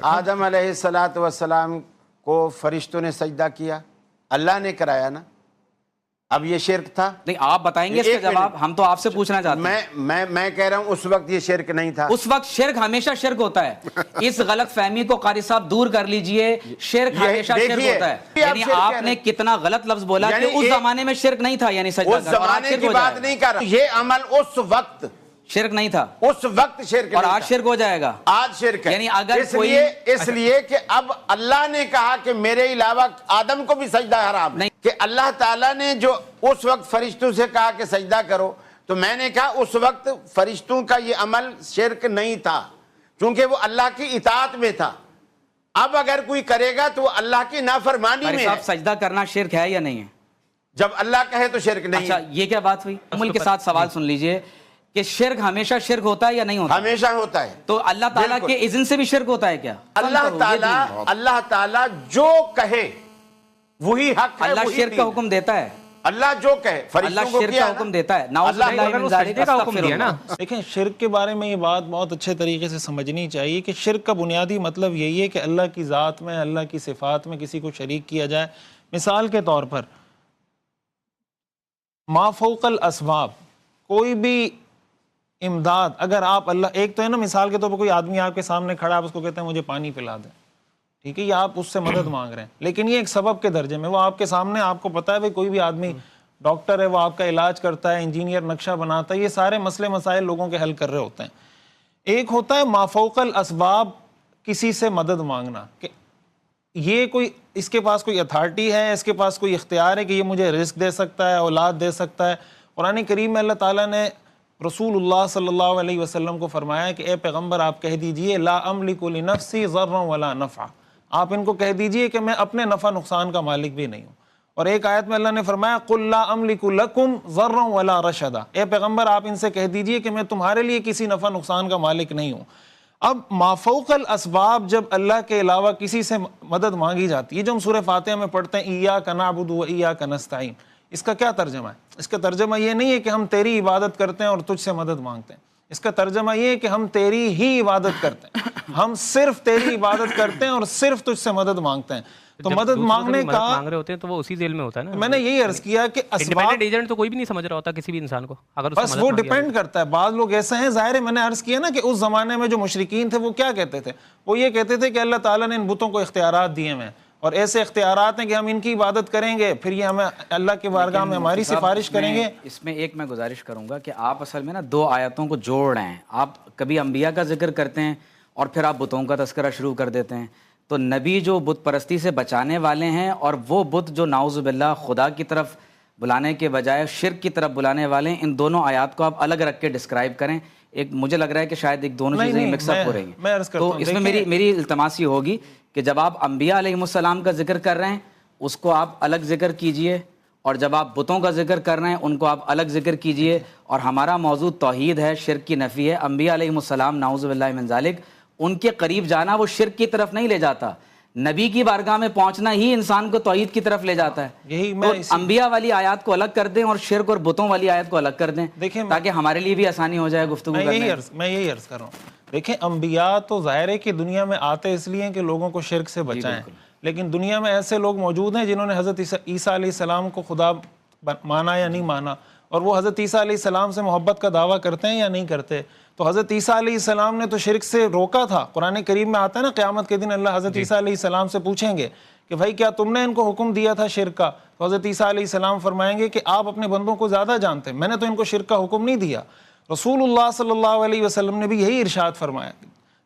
آدم علیہ السلام کو فرشتوں نے سجدہ کیا، اللہ نے کرایا نا، اب یہ شرک تھا؟ نہیں، آپ بتائیں گے اس کا جواب، ہم تو آپ سے پوچھنا چاہتے ہیں۔ میں کہہ رہا ہوں اس وقت یہ شرک نہیں تھا۔ اس وقت شرک ہمیشہ شرک ہوتا ہے، اس غلط فہمی کو قاری صاحب دور کر لیجئے، شرک ہمیشہ شرک ہوتا ہے۔ یعنی آپ نے کتنا غلط لفظ بولا کہ اس زمانے میں شرک نہیں تھا، یعنی سجدہ اس زمانے کی بات نہیں کر رہا، یہ عمل اس وقت شرک نہیں تھا، اس وقت شرک نہیں اور تھا، آج شرک ہو جائے گا، آج شرک ہے۔ یعنی اگر اس لیے کہ اب اللہ نے کہا کہ میرے علاوہ آدم کو بھی سجدہ حرام ہے، کہ اللہ تعالیٰ نے جو اس وقت فرشتوں سے کہا کہ سجدہ کرو، تو میں نے کہا اس وقت فرشتوں کا یہ عمل شرک نہیں تھا، چونکہ وہ اللہ کی اطاعت میں تھا۔ اب اگر کوئی کرے گا تو وہ اللہ کی نافرمانی میں ہے۔ سجدہ کرنا شرک ہے یا نہیں ہے؟ جب اللہ کہے تو شرک نہیں ہے۔ اچھا، یہ کیا بات ہوئی؟ عمل کے ساتھ سوال سن لیجئے کہ شرک ہمیشہ شرک ہوتا ہے یا نہیں ہوتا؟ ہمیشہ ہوتا ہے۔ تو اللہ تعالیٰ کے اذن سے بھی شرک ہوتا ہے کیا؟ اللہ تعالیٰ جو کہے وہی حق ہے، اللہ شرک کا حکم دیتا ہے، اللہ جو کہے، اللہ شرک کا حکم دیتا ہے، نعوذ باللہ من ذالک، استغفر اللہ۔ دیکھیں، شرک کے بارے میں یہ بات بہت اچھے طریقے سے سمجھنی چاہیے کہ شرک کا بنیادی مطلب یہی ہے کہ اللہ کی ذات میں، اللہ کی صفات میں کسی کو شریک کیا جائے۔ مثال کے طور پر ما فوق الاسباب، کوئی بھی امداد اگر آپ اللہ، ایک تو ہے نا، مثال کے طور پر کوئی آدمی آپ کے سامنے کھڑا، آپ اس کو کہتے ہیں مجھے پانی پلا دیں، ٹھیک ہے، یا آپ اس سے مدد مانگ رہے ہیں، لیکن یہ ایک سبب کے درجے میں، وہ آپ کے سامنے، آپ کو پتا ہے بھئی کوئی بھی آدمی ڈاکٹر ہے، وہ آپ کا علاج کرتا ہے، انجینئر نقشہ بناتا ہے، یہ سارے مسئلے مسائل لوگوں کے حل کر رہے ہوتے ہیں۔ ایک ہوتا ہے ما فوق الاسباب، کسی سے مدد مانگنا، کہ یہ کوئی، اس کے پاس کوئی اتھارٹی ہے، اس کے پاس کوئی اختیار ہے کہ یہ مجھے رزق دے سکتا ہے، اولاد دے سکتا ہے۔ قرآن کریم میں اللہ تعالیٰ نے رسول اللہ صلی اللہ علیہ وسلم کو فرمایا کہ اے پیغمبر آپ کہہ دیجئے لا املک لنفسی ضرا ولا نفع، آپ ان کو کہہ دیجئے کہ میں اپنے نفع نقصان کا مالک بھی نہیں ہوں۔ اور ایک آیت میں اللہ نے فرمایا قل لا املک لکم ضرا ولا رشدا، اے پیغمبر آپ ان سے کہہ دیجئے کہ میں تمہارے لیے کسی نفع نقصان کا مالک نہیں ہوں۔ اب ما فوق الاسباب جب اللہ کے علاوہ کسی سے مدد مانگی جاتی ہے، جو ہم سورہ فاتحہ میں پڑھتے ہیں ایاک نعبد و ایاک نستعین، اس کا کیا ترجمہ ہے؟ اس کا ترجمہ یہ نہیں ہے کہ ہم تیری عبادت کرتے ہیں اور تجھ سے مدد مانگتے ہیں، اس کا ترجمہ یہ ہے کہ ہم تیری ہی عبادت کرتے ہیں، ہم صرف تیری عبادت کرتے ہیں اور صرف تجھ سے مدد مانگتے ہیں۔ تو مدد مانگنے کا مانگ رہے ہوتے ہیں تو وہ اسی ذیل میں ہوتا ہے نا۔ میں نے یہی عرض کیا کہ انڈیپینڈنٹ ایجنٹ تو کوئی بھی نہیں سمجھ رہا ہوتا کسی بھی انسان کو، اگر بس وہ ڈیپینڈ کرتا ہے۔ بعض لوگ ایسے ہیں، ظاہر ہے میں نے عرض کیا نا کہ اس زمانے میں جو مشرکین تھے وہ کیا کہتے تھے؟ وہ یہ کہتے تھے کہ اللہ تعالیٰ نے ان بتوں کو اختیارات دیے ہیں، اور ایسے اختیارات ہیں کہ ہم ان کی عبادت کریں گے، پھر یہ ہمیں اللہ کی بارگاہ میں ہماری سفارش کریں گے۔ اس میں ایک میں گزارش کروں گا کہ آپ اصل میں نا دو آیتوں کو جوڑ رہے ہیں، آپ کبھی انبیاء کا ذکر کرتے ہیں اور پھر آپ بتوں کا تذکرہ شروع کر دیتے ہیں۔ تو نبی جو بت پرستی سے بچانے والے ہیں، اور وہ بت جو نعوذ باللہ خدا کی طرف بلانے کے بجائے شرک کی طرف بلانے والے ہیں، ان دونوں آیات کو آپ الگ رکھ کے ڈسکرائب کریں۔ ایک مجھے لگ رہا ہے کہ شاید ایک دونوں چیزیں مکس اپ ہو رہی ہیں، تو اس میں میری التماس یہ ہوگی کہ جب آپ انبیاء علیہ السلام کا ذکر کر رہے ہیں اس کو آپ الگ ذکر کیجئے، اور جب آپ بتوں کا ذکر کر رہے ہیں ان کو آپ الگ ذکر کیجئے۔ اور ہمارا موضوع توحید ہے، شرک کی نفی ہے۔ انبیاء علیہ السلام نعوذ باللہ من ذالک، ان کے قریب جانا وہ شرک کی طرف نہیں لے جاتا، نبی کی بارگاہ میں پہنچنا ہی انسان کو توحید کی طرف لے جاتا ہے۔ یہی تو انبیاء والی آیات کو الگ کر دیں اور شرک اور بتوں والی آیت کو الگ کر دیں، تاکہ ہمارے لیے بھی آسانی ہو جائے گفتگو کرنے میں۔ میں یہی عرض کر رہا ہوں، دیکھیں انبیاء تو ظاہر ہے کہ دنیا میں آتے اس لیے کہ لوگوں کو شرک سے بچائیں، لیکن دنیا میں ایسے لوگ موجود ہیں جنہوں نے حضرت عیسیٰ علیہ السلام کو خدا مانا یا نہیں مانا، اور وہ حضرت عیسیٰ علیہ السلام سے محبت کا دعویٰ کرتے ہیں یا نہیں کرتے۔ تو حضرت عیسیٰ علیہ السلام نے تو شرک سے روکا تھا، قرآن کریم میں آتا ہے نا قیامت کے دن اللہ حضرت عیسیٰ علیہ السلام سے پوچھیں گے کہ بھائی کیا تم نے ان کو حکم دیا تھا شرک کا؟ تو حضرت عیسیٰ علیہ السلام فرمائیں گے کہ آپ اپنے بندوں کو زیادہ جانتے ہیں، میں نے تو ان کو شرک کا حکم نہیں دیا۔ رسول اللہ صلی اللہ علیہ وسلم نے بھی یہی ارشاد فرمایا۔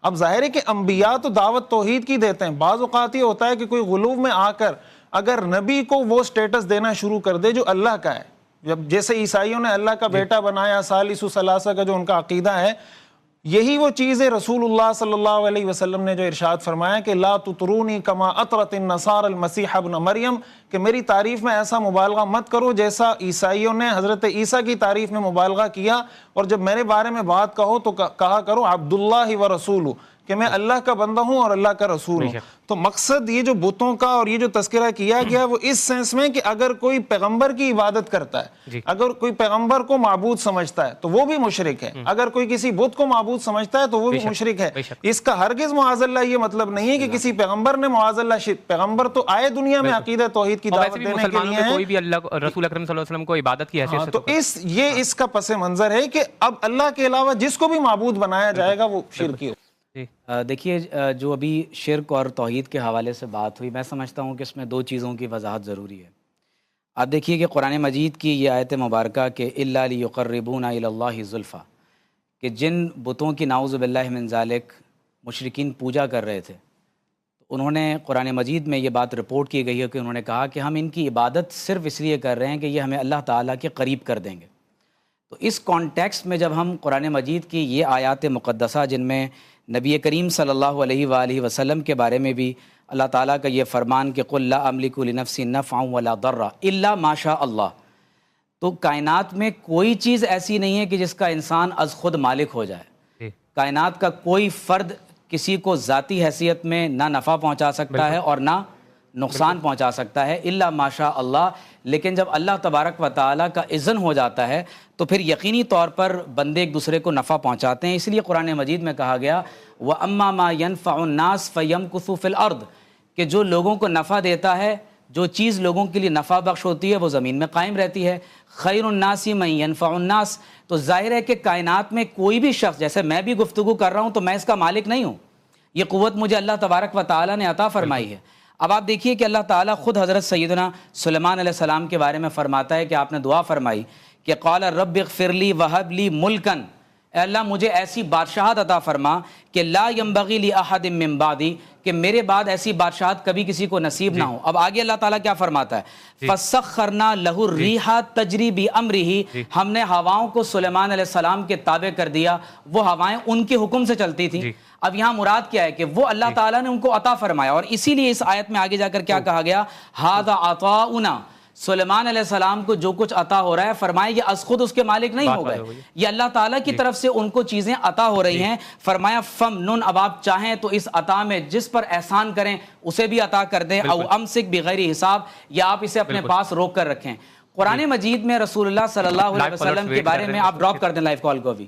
اب ظاہر ہے کہ انبیاء تو دعوت توحید کی دیتے ہیں، بعض اوقات یہ ہوتا ہے کہ کوئی غلو میں آ کر اگر نبی کو وہ سٹیٹس دینا شروع کر دے جو اللہ کا ہے، جب جیسے عیسائیوں نے اللہ کا بیٹا بنایا، ثالث ثلاثہ کا جو ان کا عقیدہ ہے، یہی وہ چیز ہے رسول اللہ صلی اللہ علیہ وسلم نے جو ارشاد فرمایا کہ لا تطرونی کما اطرت النصارى المسیح ابن مریم، کہ میری تعریف میں ایسا مبالغہ مت کرو جیسا عیسائیوں نے حضرت عیسیٰ کی تعریف میں مبالغہ کیا، اور جب میرے بارے میں بات کہو تو کہا کرو عبداللہ و رسولہ، کہ میں اللہ کا بندہ ہوں اور اللہ کا رسول ہوں. تو مقصد یہ جو بتوں کا اور یہ جو تذکرہ کیا گیا وہ اس سینس میں کہ اگر کوئی پیغمبر کی عبادت کرتا ہے, اگر کوئی پیغمبر کو معبود سمجھتا ہے تو وہ بھی مشرک ہے, اگر کوئی کسی بت کو معبود سمجھتا ہے تو وہ بھی مشرک ہے. اس کا ہرگز معاذ اللہ یہ مطلب نہیں ہے کہ کسی پیغمبر نے معاذ اللہ پیغمبر تو آئے دنیا میں عقیدہ توحید کی دعوت دینے کے لیے ہیں, کوئی بھی اللہ رسول اکرم صلی اللہ علیہ وسلم کو عبادت کی حیثیت سے تو اس کا پس منظر ہے کہ اب اللہ کے علاوہ جس کو بھی معبود بنایا جائے گا وہ شرکی ہو. دیکھیے جو ابھی شرک اور توحید کے حوالے سے بات ہوئی, میں سمجھتا ہوں کہ اس میں دو چیزوں کی وضاحت ضروری ہے. آپ دیکھیے کہ قرآن مجید کی یہ آیت مبارکہ کہ الا لیقربونا الی اللہ زلفی, کہ جن بتوں کی نعوذ باللہ من ذالک مشرکین پوجا کر رہے تھے, انہوں نے قرآن مجید میں یہ بات رپورٹ کی گئی ہے کہ انہوں نے کہا کہ ہم ان کی عبادت صرف اس لیے کر رہے ہیں کہ یہ ہمیں اللہ تعالیٰ کے قریب کر دیں گے. تو اس کانٹیکسٹ میں جب ہم قرآن مجید کی یہ آیات مقدسہ جن میں نبی کریم صلی اللہ علیہ وآلہ وسلم کے بارے میں بھی اللہ تعالیٰ کا یہ فرمان کہ قل لا املک لنفسی نفعا ولا ضرا الا ما شاء اللہ, تو کائنات میں کوئی چیز ایسی نہیں ہے کہ جس کا انسان از خود مالک ہو جائے. کائنات کا کوئی فرد کسی کو ذاتی حیثیت میں نہ نفع پہنچا سکتا ہے اور نہ نقصان پہنچا سکتا ہے الا ما شاء اللہ. لیکن جب اللہ تبارک و تعالیٰ کا اذن ہو جاتا ہے تو پھر یقینی طور پر بندے ایک دوسرے کو نفع پہنچاتے ہیں. اس لیے قرآن مجید میں کہا گیا وَأَمَّا مَا يَنْفَعُ النَّاسِ فَيَمْكُثُ فِي الْأَرْضِ, کہ جو لوگوں کو نفع دیتا ہے, جو چیز لوگوں کے لیے نفع بخش ہوتی ہے وہ زمین میں قائم رہتی ہے. خیر الناس من ينفع الناس, تو ظاہر ہے کہ کائنات میں کوئی بھی شخص, جیسے میں بھی گفتگو کر رہا ہوں تو میں اس کا مالک نہیں ہوں, یہ قوت مجھے اللہ تبارک و تعالیٰ نے عطا فرمائی ہے. اب آپ دیکھیے کہ اللہ تعالیٰ خود حضرت سیدنا سلیمان علیہ السلام کے بارے میں فرماتا ہے کہ آپ نے دعا فرمائی کہ قال رب اغفر لی وہب لی ملکن, اے اللہ مجھے ایسی بادشاہت عطا فرما کہ لا ينبغی لاحد من بعدی, کہ میرے بعد ایسی بادشاہت کبھی کسی کو نصیب نہ ہو. اب آگے اللہ تعالیٰ کیا فرماتا ہے فَسَخَّرْنَا لَهُ الرِّيحَ تَجْرِي بِأَمْرِهِ, ہم نے ہواؤں کو سلیمان علیہ السلام کے تابع کر دیا, وہ ہوائیں ان کے حکم سے چلتی تھیں. اب یہاں مراد کیا ہے کہ وہ اللہ تعالیٰ نے ان کو عطا فرمایا, اور اسی لیے اس آیت میں آگے جا کر کیا کہا گیا هَذَا عَطَاؤُنَا, سلیمان علیہ السلام کو جو کچھ عطا ہو رہا ہے فرمایا یہ از خود اس کے مالک نہیں ہو گئے, یہ اللہ تعالیٰ کی طرف سے ان کو چیزیں عطا ہو رہی ہیں. فرمایا فَمْنُن, اب آپ چاہیں تو اس عطا میں جس پر احسان کریں اسے بھی عطا کر دیں, او امسک بغیر حساب, یا آپ اسے اپنے پاس روک کر رکھیں. قرآن مجید میں رسول اللہ صلی اللہ علیہ وسلم کے بارے میں, آپ ڈراپ کر دیں لائیو کال کو بھی,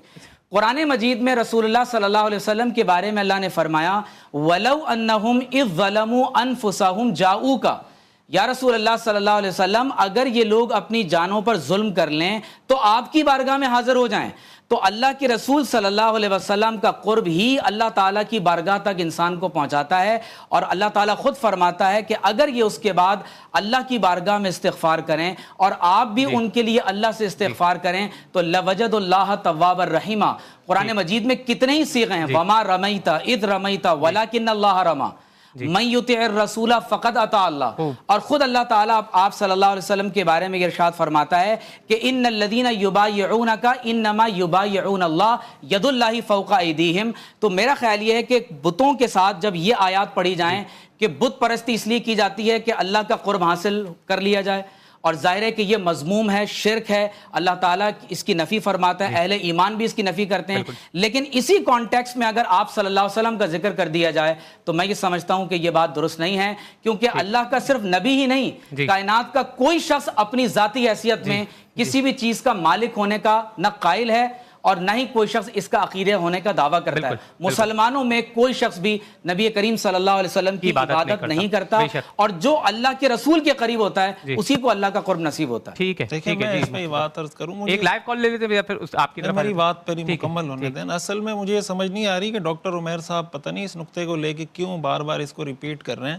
قرآن مجید میں رسول اللہ صلی اللہ علیہ وسلم کے بارے میں اللہ نے فرمایا وَلَوْ أَنَّهُمْ إِذْ ظَلَمُوا أَنفُسَهُمْ جَاءُوكَ, یا رسول اللہ صلی اللہ علیہ وسلم اگر یہ لوگ اپنی جانوں پر ظلم کر لیں تو آپ کی بارگاہ میں حاضر ہو جائیں. تو اللہ کے رسول صلی اللہ علیہ وسلم کا قرب ہی اللہ تعالیٰ کی بارگاہ تک انسان کو پہنچاتا ہے, اور اللہ تعالیٰ خود فرماتا ہے کہ اگر یہ اس کے بعد اللہ کی بارگاہ میں استغفار کریں اور آپ بھی ان کے لیے اللہ سے استغفار کریں تو لَوَجَدُ اللَّهَ تَوَّابًا رَحِيمًا. قرآن مجید میں کتنے ہی صیغے ہیں, وَمَا رَمَيْتَ إِذْ رَمَيْتَ وَلَكِنَّ اللَّهَ رَمَى, من یطع الرسول فقد اطاع اللہ. اور خود اللہ تعالیٰ آپ صلی اللہ علیہ وسلم کے بارے میں ارشاد فرماتا ہے کہ ان الذین یبایعونک انما یبایعون اللہ ید اللہ فوق ایدیہم. تو میرا خیال یہ ہے کہ بتوں کے ساتھ جب یہ آیات پڑھی جائیں کہ بت پرستی اس لیے کی جاتی ہے کہ اللہ کا قرب حاصل کر لیا جائے, اور ظاہر ہے کہ یہ مذموم ہے, شرک ہے, اللہ تعالیٰ اس کی نفی فرماتا ہے, اہل ایمان بھی اس کی نفی کرتے ہیں. لیکن اسی کانٹیکسٹ میں اگر آپ صلی اللہ علیہ وسلم کا ذکر کر دیا جائے تو میں یہ سمجھتا ہوں کہ یہ بات درست نہیں ہے, کیونکہ اللہ کا صرف نبی ہی نہیں, کائنات کا کوئی شخص اپنی ذاتی حیثیت میں کسی بھی چیز کا مالک ہونے کا نہ قائل ہے اور نہ ہی کوئی شخص اس کا عقیدہ ہونے کا دعویٰ کرتا ہے. مسلمانوں میں کوئی شخص بھی نبی کریم صلی اللہ علیہ وسلم کی عبادت نہیں کرتا, اور جو اللہ کے رسول کے قریب ہوتا ہے اسی کو اللہ کا قرب نصیب ہوتا ہے. ٹھیک ہے, دیکھیں میں اس میں بات عرض کروں, ایک لائیو کال لے لیتے ہیں پھر آپ کی طرف میری بات پر ہی مکمل ہونے دیں. اصل میں مجھے یہ سمجھ نہیں آ رہی کہ ڈاکٹر عمیر صاحب پتہ نہیں اس نقطے کو لے کے کیوں بار بار اس کو ریپیٹ کر رہے ہیں.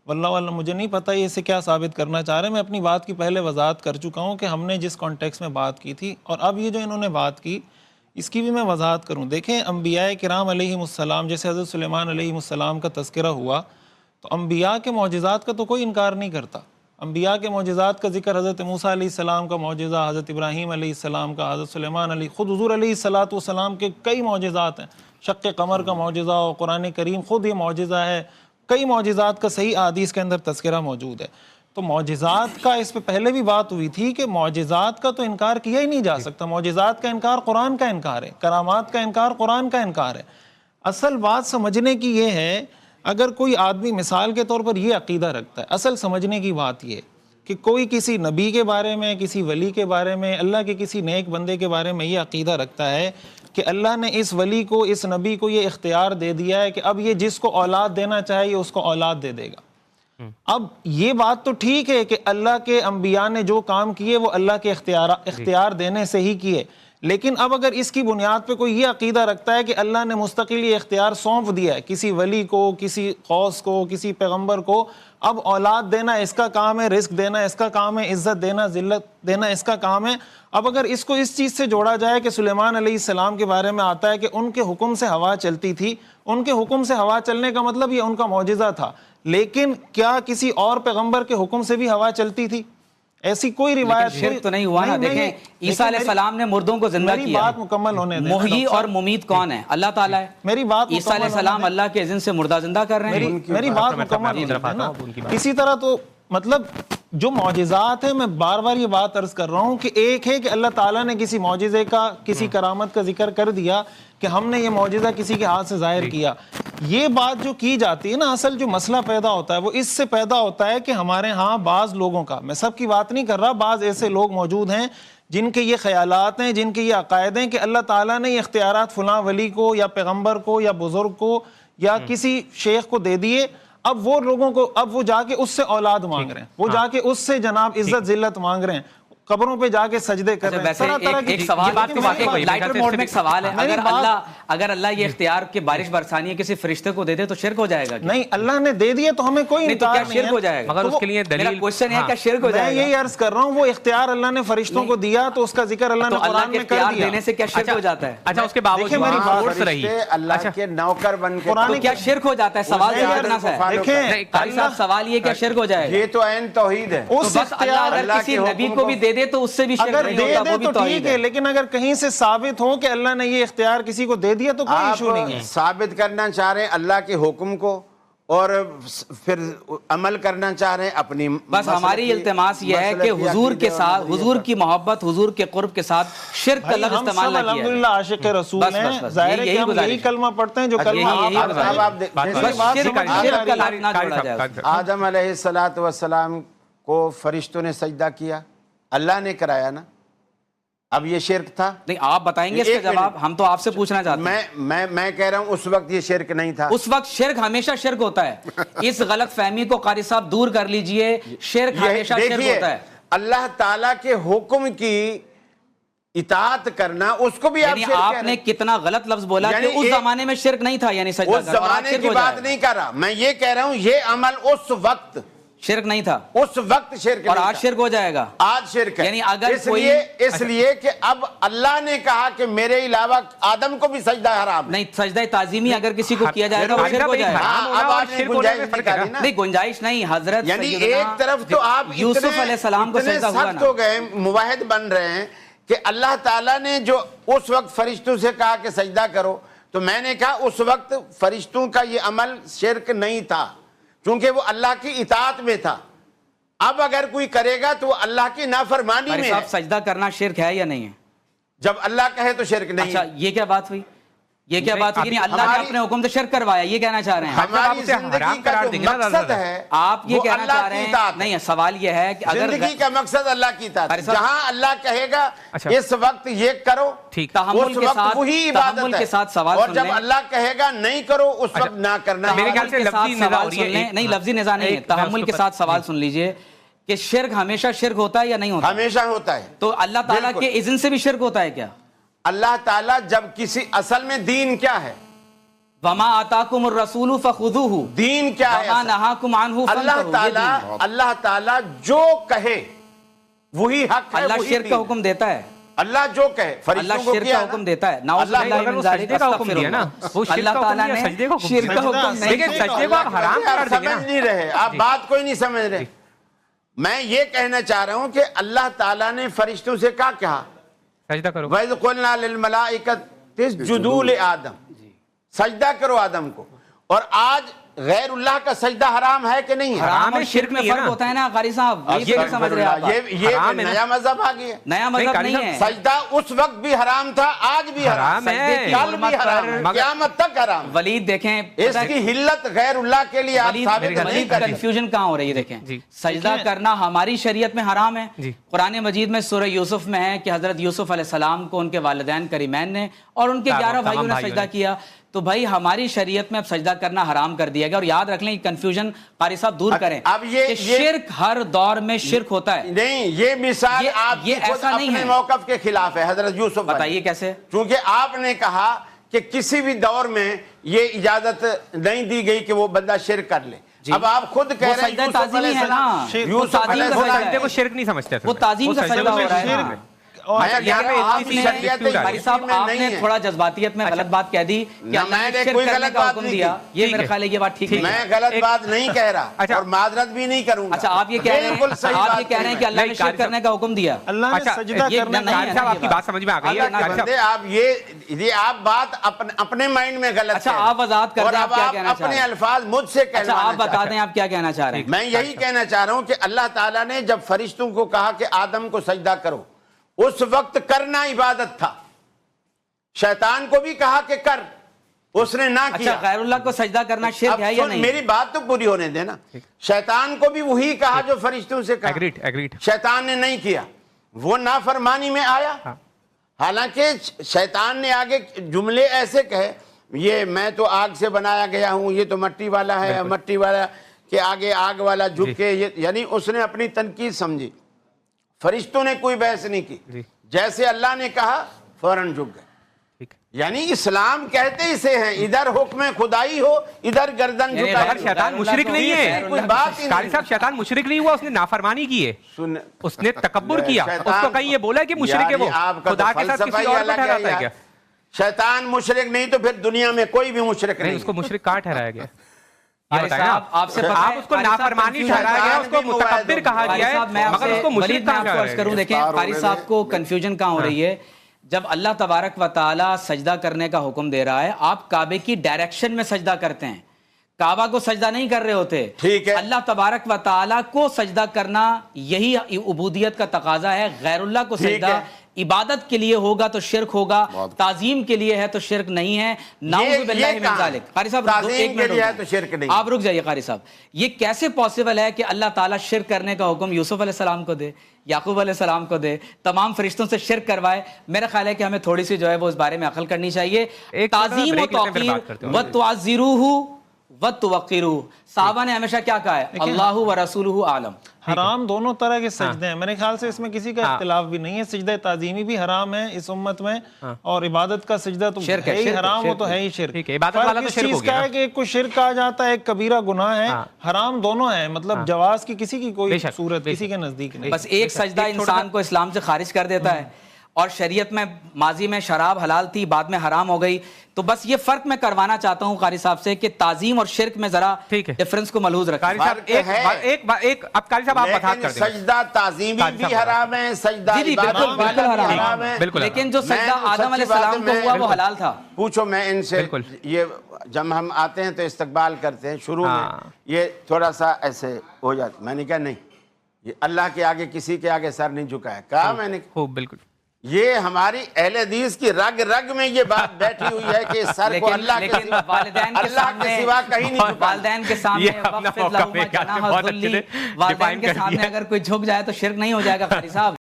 واللہ مجھے نہیں پتہ یہ اسے کیا ثابت کرنا چاہ رہے ہیں. میں اپنی بات کی پہلے وضاحت کر چکا ہوں کہ ہم نے جس کانٹیکس میں بات کی تھی, اور اب یہ جو انہوں نے بات کی اس کی بھی میں وضاحت کروں. دیکھیں انبیاء کرام علیہم السلام, جیسے حضرت سلیمان علیہ السلام کا تذکرہ ہوا, تو انبیاء کے معجزات کا تو کوئی انکار نہیں کرتا. انبیاء کے معجزات کا ذکر حضرت موسیٰ علیہ السلام کا معجزہ, حضرت ابراہیم علیہ السلام کا, حضرت سلیمان علیہ, خود حضور علیہ السلام کے کئی معجزات ہیں. شق قمر کا معجزہ, اور قرآن کریم خود یہ معجزہ ہے. کئی معجزات کا صحیح احادیث کے اندر تذکرہ موجود ہے. تو معجزات کا اس پہ پہلے بھی بات ہوئی تھی کہ معجزات کا تو انکار کیا ہی نہیں جا سکتا. معجزات کا انکار قرآن کا انکار ہے, کرامات کا انکار قرآن کا انکار ہے. اصل بات سمجھنے کی یہ ہے، اگر کوئی آدمی مثال کے طور پر یہ عقیدہ رکھتا ہے، اصل سمجھنے کی بات یہ کہ کوئی کسی نبی کے بارے میں، کسی ولی کے بارے میں، اللہ کے کسی نیک بندے کے بارے میں یہ عقیدہ رکھتا ہے کہ اللہ نے اس ولی کو، اس نبی کو یہ اختیار دے دیا ہے کہ اب یہ جس کو اولاد دینا چاہے یہ اس کو اولاد دے دے گا۔ اب یہ بات تو ٹھیک ہے کہ اللہ کے انبیاء نے جو کام کیے وہ اللہ کے اختیار دینے سے ہی کیے، لیکن اب اگر اس کی بنیاد پہ کوئی یہ عقیدہ رکھتا ہے کہ اللہ نے مستقل یہ اختیار سونپ دیا ہے کسی ولی کو، کسی غوث کو، کسی پیغمبر کو، اب اولاد دینا اس کا کام ہے، رزق دینا اس کا کام ہے، عزت دینا، ذلت دینا اس کا کام ہے۔ اب اگر اس کو اس چیز سے جوڑا جائے کہ سلیمان علیہ السلام کے بارے میں آتا ہے کہ ان کے حکم سے ہوا چلتی تھی، ان کے حکم سے ہوا چلنے کا مطلب یہ ان کا معجزہ تھا، لیکن کیا کسی اور پیغمبر کے حکم سے بھی ہوا چلتی تھی؟ ایسی کوئی روایت شرک تو نہیں ہوا نا۔ دیکھیں عیسیٰ علیہ السلام نے مردوں کو زندہ کیا، میری بات مکمل ہونے دیں۔ محیی اور ممید کون ہے؟ اللہ تعالیٰ ہے۔ میری بات عیسیٰ علیہ السلام اللہ کے اذن سے مردہ زندہ کر رہے ہیں۔ میری بات مکمل ہونے دیں نا۔ اسی طرح تو مطلب جو معجزات ہیں، میں بار بار یہ بات عرض کر رہا ہوں کہ ایک ہے کہ اللہ تعالیٰ نے کسی معجزے کا، کسی کرامت کا ذکر کر دیا کہ ہم نے یہ معجزہ کسی کے ہاتھ سے ظاہر کیا، یہ بات جو کی جاتی ہے نا، اصل جو مسئلہ پیدا ہوتا ہے وہ اس سے پیدا ہوتا ہے کہ ہمارے ہاں بعض لوگوں کا، میں سب کی بات نہیں کر رہا، بعض ایسے لوگ موجود ہیں جن کے یہ خیالات ہیں، جن کے یہ عقائد ہیں کہ اللہ تعالیٰ نے یہ اختیارات فلاں ولی کو یا پیغمبر کو یا بزرگ کو یا کسی شیخ کو دے دیے، اب وہ لوگوں کو، اب وہ جا کے اس سے اولاد مانگ رہے ہیں، وہ جا کے اس سے جناب عزت ذلت مانگ رہے ہیں، قبروں پہ جا کے سجدے کر رہے ہیں۔ ویسے ایک سوال، لائٹر موڈ میں ایک سوال ہے، اگر اللہ یہ اختیار کہ بارش برسانی ہے کسی فرشتے کو دے دے تو شرک ہو جائے گا؟ نہیں، اللہ نے دے دیے تو ہمیں کوئی انکار نہیں ہے، شرک ہو جائے گا؟ مگر اس کے لیے دلیل، میرا کوشچن ہے کیا شرک ہو جائے گا؟ میں یہی عرض کر رہا ہوں، وہ اختیار اللہ نے فرشتوں کو دیا تو اس کا ذکر اللہ نے قرآن میں کر دیا۔ دینے سے کیا شرک ہو جاتا ہے؟ اچھا اس کے باوجود میری بات فورس رہی، اللہ کے نوکر بن کے تو کیا شرک ہو جاتا ہے؟ سوال یہ کرنا ہے، دیکھیں قاری صاحب سوال یہ کیا شرک ہو جائے گا؟ یہ تو عین توحید ہے۔ اس اختیار اگر کسی نبی کو بھی دے دے تو اس سے بھی شرک اگر نہیں دے ہوتا، وہ دے بھی تو توحید ٹھیک ہے، لیکن اگر کہیں سے ثابت ہو کہ اللہ نے یہ اختیار کسی کو دے دیا تو کوئی ایشو نہیں ہے۔ آپ ثابت کرنا چاہ رہے ہیں اللہ کے حکم کو اور پھر عمل کرنا چاہ رہے ہیں اپنی، بس ہماری التماس یہ ہے کہ حضور کے ساتھ، حضور کی محبت، حضور کے قرب کے ساتھ شرک کا لفظ استعمال نہ کیا جائے۔ الحمدللہ عاشق رسول ہیں، ظاہر ہے کہ ہم یہی کلمہ پڑھتے ہیں جو کلمہ آدم علیہ السلام کو فرشتوں نے سجدہ کیا، اللہ نے کرایا نا، اب یہ شرک تھا؟ نہیں، آپ بتائیں گے اس کا جواب، ہم تو آپ سے پوچھنا چاہتے ہیں۔ میں کہہ رہا ہوں اس وقت یہ شرک نہیں تھا۔ اس وقت شرک ہمیشہ شرک ہوتا ہے، اس غلط فہمی کو قاری صاحب دور کر لیجئے، شرک ہمیشہ شرک ہوتا ہے۔ اللہ تعالیٰ کے حکم کی اطاعت کرنا، اس کو بھی یعنی آپ نے کتنا غلط لفظ بولا کہ اس زمانے میں شرک نہیں تھا، یعنی سجدہ اس زمانے کی بات نہیں کر رہا میں، یہ کہہ رہا ہوں یہ عمل اس وقت شرک نہیں تھا، اس وقت شرک اور نہیں آج تھا، شرک ہو جائے گا، آج شرک ہے۔ یعنی اگر اس لیے کہ اب اللہ نے کہا کہ میرے علاوہ آدم کو بھی سجدہ حرام، نہیں سجدہ تعظیمی اگر کسی کو کیا جائے گا وہ شرک ہو جائے گا۔ اب آپ نے گنجائش نکالی نا، نہیں گنجائش نہیں، حضرت یعنی ایک طرف تو آپ یوسف علیہ السلام کو سجدہ ہوا سخت ہو گئے، موحد بن رہے ہیں کہ اللہ تعالیٰ نے جو اس وقت فرشتوں سے کہا کہ سجدہ کرو، تو میں نے کہا اس وقت فرشتوں کا یہ عمل شرک نہیں تھا کیونکہ وہ اللہ کی اطاعت میں تھا، اب اگر کوئی کرے گا تو وہ اللہ کی نافرمانی میں ہے۔ سجدہ کرنا شرک ہے یا نہیں ہے؟ جب اللہ کہے تو شرک نہیں ہے۔ اچھا یہ کیا بات ہوئی؟ یہ کیا بات ہوئی؟ اللہ نے اپنے حکم سے شرک کروایا، یہ کہنا چاہ رہے ہیں؟ ہماری زندگی کا جو مقصد ہے آپ یہ کہنا چاہ رہے ہیں؟ نہیں، سوال یہ ہے کہ اگر زندگی کا مقصد اللہ کی اطاعت، جہاں اللہ کہے گا اس وقت یہ کرو، تحمل کے ساتھ، وہی عبادت ہے، اور جب اللہ کہے گا نہیں کرو اس وقت نہ کرنا۔ میرے خیال سے لفظی نزاع نہیں، لفظی نزاع نہیں ہے، تحمل کے ساتھ سوال سن لیجئے کہ شرک ہمیشہ شرک ہوتا ہے یا نہیں ہوتا؟ ہمیشہ ہوتا ہے۔ تو اللہ تعالیٰ کے اذن سے بھی شرک ہوتا ہے کیا؟ اللہ تعالیٰ جب کسی، اصل میں دین کیا ہے؟ وَمَا آتَاكُمُ الرَّسُولُ فَخُذُوهُ، دین کیا ہے؟ وَمَا نَهَاكُمْ عَنْهُ فَانْتَهُوا۔ اللہ تعالیٰ جو کہے وہی حق ہے، اللہ شرک کا حکم دیتا ہے، اللہ جو کہے، اللہ شرک کا حکم دیتا ہے، نعوذ باللہ من ذالک، استغفر اللہ۔ اللہ تعالیٰ نے شرک کا حکم نہیں، لیکن سجدے کو آپ حرام کر دیں گے نا۔ سمجھ نہیں رہے آپ، بات کوئی نہیں سمجھ رہے۔ میں یہ کہنا چاہ رہا ہوں کہ اللہ تعالیٰ نے فرشتوں سے کہا سجدہ کرو، وَإِذْ قُلْنَا لِلْمَلَائِكَةِ اسْجُدُوا لِآدَمَ، سجدہ کرو آدم کو، اور آج غیر اللہ کا سجدہ حرام ہے کہ نہیں ہے؟ حرام اور ہے، شرک میں نہیں ہے فرق نا۔ ہوتا ہے نا قاری صاحب، یہ نہیں سمجھ رہے آپ۔ یہ حرام ہے نا۔ نیا مذہب آ گیا، نیا مذہب قاری نہیں صاحب، ہے۔ سجدہ اس وقت بھی حرام تھا، آج بھی حرام حرام ہے۔ کل بھی حرام ہے، مگر- قیامت تک حرام ہے۔ ولید دیکھیں، اس کی حلت غیر اللہ کے لیے آپ ثابت نہیں ولید کریں۔ کنفیوژن کہاں ہو رہی ہے؟ دیکھیں جی۔ سجدہ کرنا ہماری شریعت میں حرام ہے، جی۔ قرآن مجید میں سورہ یوسف میں ہے کہ حضرت یوسف علیہ السلام کو ان کے والدین کریمین نے اور ان کے 11 بھائیوں نے سجدہ کیا، تو بھائی ہماری شریعت میں اب سجدہ کرنا حرام کر دیا گیا۔ اور یاد رکھ لیں کنفیوژن قاری صاحب دور کریں، اب یہ کہ شرک ہر دور میں شرک ہوتا ہے۔ نہیں، یہ مثال آپ یہ خود ایسا نہیں اپنے ہے۔ موقف کے خلاف ہے حضرت یوسف علیہ۔ بتائیے کیسے؟ چونکہ آپ نے کہا کہ کسی بھی دور میں یہ اجازت نہیں دی گئی کہ وہ بندہ شرک کر لے۔ اب آپ خود کہہ رہے ہیں سجدہ تعظیمی ہے نا، یوسف وہ علیہ تعظیم کا وہ سجدہ السلام سجدے کو شرک نہیں سمجھتے تھے، وہ تعظیم کا سجدہ ہو رہا ہے نا۔ یہاں پہ آپ اتنی نے سی شرط شریعت بھائی صاحب آپ نے تھوڑا جذباتیت میں غلط بات کہہ دی کہ نہ اللہ میں نے نے شرک کوئی کرنے غلط کا بات حکم نہیں دیا، کی۔ یہ میرے خیال ہے یہ بات ٹھیک نہیں ہے۔ میں غلط بات نہیں کہہ رہا اچھا۔ اور معذرت بھی نہیں کروں گا۔ اچھا آپ یہ کہہ رہے بالکل ہیں، صحیح آپ بات یہ کہہ رہے ہیں کہ اللہ نے نہیں، شرک کرنے کا حکم دیا۔ اللہ نے اچھا، سجدہ یہ کرنے نہیں کا ہے صاحب آپ کی بات سمجھ میں آ گئی ہے۔ اللہ کے بندے، آپ یہ آپ بات اپنے مائنڈ میں غلط اچھا کہہ رہے ہیں۔ آپ وضاحت کر اور دیں آپ اب کیا آپ کہنا چاہ رہے اپنے ہیں۔ الفاظ مجھ سے اچھا کہلوانا آپ بتا چاہتے دیں آپ کیا کہنا چاہ رہے ہیں۔ میں یہی کہنا چاہ رہا ہوں کہ اللہ تعالیٰ نے جب فرشتوں کو کہا کہ آدم کو سجدہ کرو، اس وقت کرنا عبادت تھا۔ شیطان کو بھی کہا کہ کر، اس نے نہ کیا۔ اچھا غیر اللہ کو سجدہ کرنا شرک اب ہے یا سن، نہیں؟ میری بات تو پوری ہونے دینا۔ شیطان کو بھی وہی کہا جو فرشتوں سے کہا، ایگریڈ۔ شیطان نے نہیں کیا، وہ نافرمانی میں آیا۔ حالانکہ شیطان نے آگے جملے ایسے کہے، یہ میں تو آگ سے بنایا گیا ہوں، یہ تو مٹی والا ہے، مٹی والا کے آگے آگ والا جھک کے، یعنی اس نے اپنی تنقید سمجھی۔ فرشتوں نے کوئی بحث نہیں کی، جیسے اللہ نے کہا فوراً جھک گئے۔ یعنی اسلام کہتے اسے ہیں، ادھر حکم خدائی ہو، ادھر گردن یعنی جھکائی مگر ہو۔ شیطان مشرک نہیں ہے، کوئی بات ہی قاری نہیں۔ صاحب شیطان مشرک نہیں ہوا، اس نے نافرمانی کی ہے، سن، اس نے تکبر کیا، شیطان- اس کو کہیں یہ بولا کہ مشرک ہے وہ، یار یہ آپ کا خدا تو کے ساتھ فلسفہ کسی ہی اور کو الگ ہے ٹھہراتا ہے یار۔ کیا؟ شیطان مشرک نہیں تو پھر دنیا میں کوئی بھی مشرک نہیں، نہیں اس کو مشرک کہاں ٹھہرایا گیا؟ یہ قاری بتائیں صاحب آپ سے پتہ ہے، آپ اس کو قاری صاحب نافرمانی confusion- ٹھہرایا گیا، اس کو بھی متکبر کہا قاری گیا ہے، صاحب میں آپ مگر اس سے کو ولید مشرک میں کہاں آپ کو عرض کروں، ٹھہرایا دیکھیں گیا؟ قاری صاحب کو کنفیوژن کہاں ہو رہی ہے؟ جب اللہ تبارک و تعالی سجدہ کرنے کا حکم دے رہا ہے، آپ کعبے کی ڈائریکشن میں سجدہ کرتے ہیں، کعبہ کو سجدہ نہیں کر رہے ہوتے۔ ٹھیک ہے، اللہ تبارک و تعالی کو سجدہ کرنا یہی عبودیت کا تقاضا ہے۔ غیر اللہ کو سجدہ عبادت کے لیے ہوگا تو شرک ہوگا، تعظیم کے لیے ہے تو شرک نہیں ہے۔ نعوذ باللہ من ذالک۔ قاری صاحب تعظیم کے لیے ہے تو شرک نہیں۔ آپ رک جائیے قاری صاحب، یہ کیسے پاسبل ہے کہ اللہ تعالیٰ شرک کرنے کا حکم یوسف علیہ السلام کو دے، یعقوب علیہ السلام کو دے، تمام فرشتوں سے شرک کروائے؟ میرا خیال ہے کہ ہمیں تھوڑی سی جو ہے وہ اس بارے میں عقل کرنی چاہیے۔ تعظیم و توقیر وتعظروہ وتوقروہ، صحابہ نے ہمیشہ کیا کہا ہے؟ اللہ و رسولہ عالم۔ حرام دونوں طرح کے سجدے ہیں، میرے خیال سے اس میں کسی کا اختلاف بھی نہیں ہے۔ سجدہ تعظیمی بھی حرام ہے اس امت میں، اور عبادت کا سجدہ تو ہے ہی حرام، وہ تو ہے ہی شرک۔ فرق اس چیز کا ہے کہ ایک کو شرک کہا جاتا ہے، ایک کبیرہ گناہ ہے، حرام دونوں ہیں، مطلب جواز کی کسی کی کوئی صورت کسی کے نزدیک نہیں۔ بس ایک سجدہ انسان کو اسلام سے خارج کر دیتا ہے، اور شریعت میں ماضی میں شراب حلال تھی، بعد میں حرام ہو گئی۔ تو بس یہ فرق میں کروانا چاہتا ہوں قاری صاحب سے کہ تعظیم اور شرک میں ذرا ڈیفرنس کو ملحوظ رکھیں۔ قاری صاحب ایک اب قاری صاحب آپ وضاحت کر دیں۔ سجدہ تعظیمی بھی حرام ہے، سجدہ بالکل بالکل حرام ہے، لیکن جو سجدہ آدم علیہ السلام کو ہوا وہ حلال تھا۔ پوچھو میں ان سے، یہ جب ہم آتے ہیں تو استقبال کرتے ہیں، شروع میں یہ تھوڑا سا ایسے ہو جاتا، میں نے کہا نہیں، یہ اللہ کے آگے کسی کے آگے سر نہیں جھکایا، کہا میں نے، بالکل یہ ہماری اہل حدیث کی رگ رگ میں یہ بات بیٹھی ہوئی ہے کہ سر کو اللہ کے سوا والدین کے کہیں نہیں جھکانا۔ والدین کے سامنے والدین کے سامنے اگر کوئی جھک جائے تو شرک نہیں ہو جائے گا قاری صاحب۔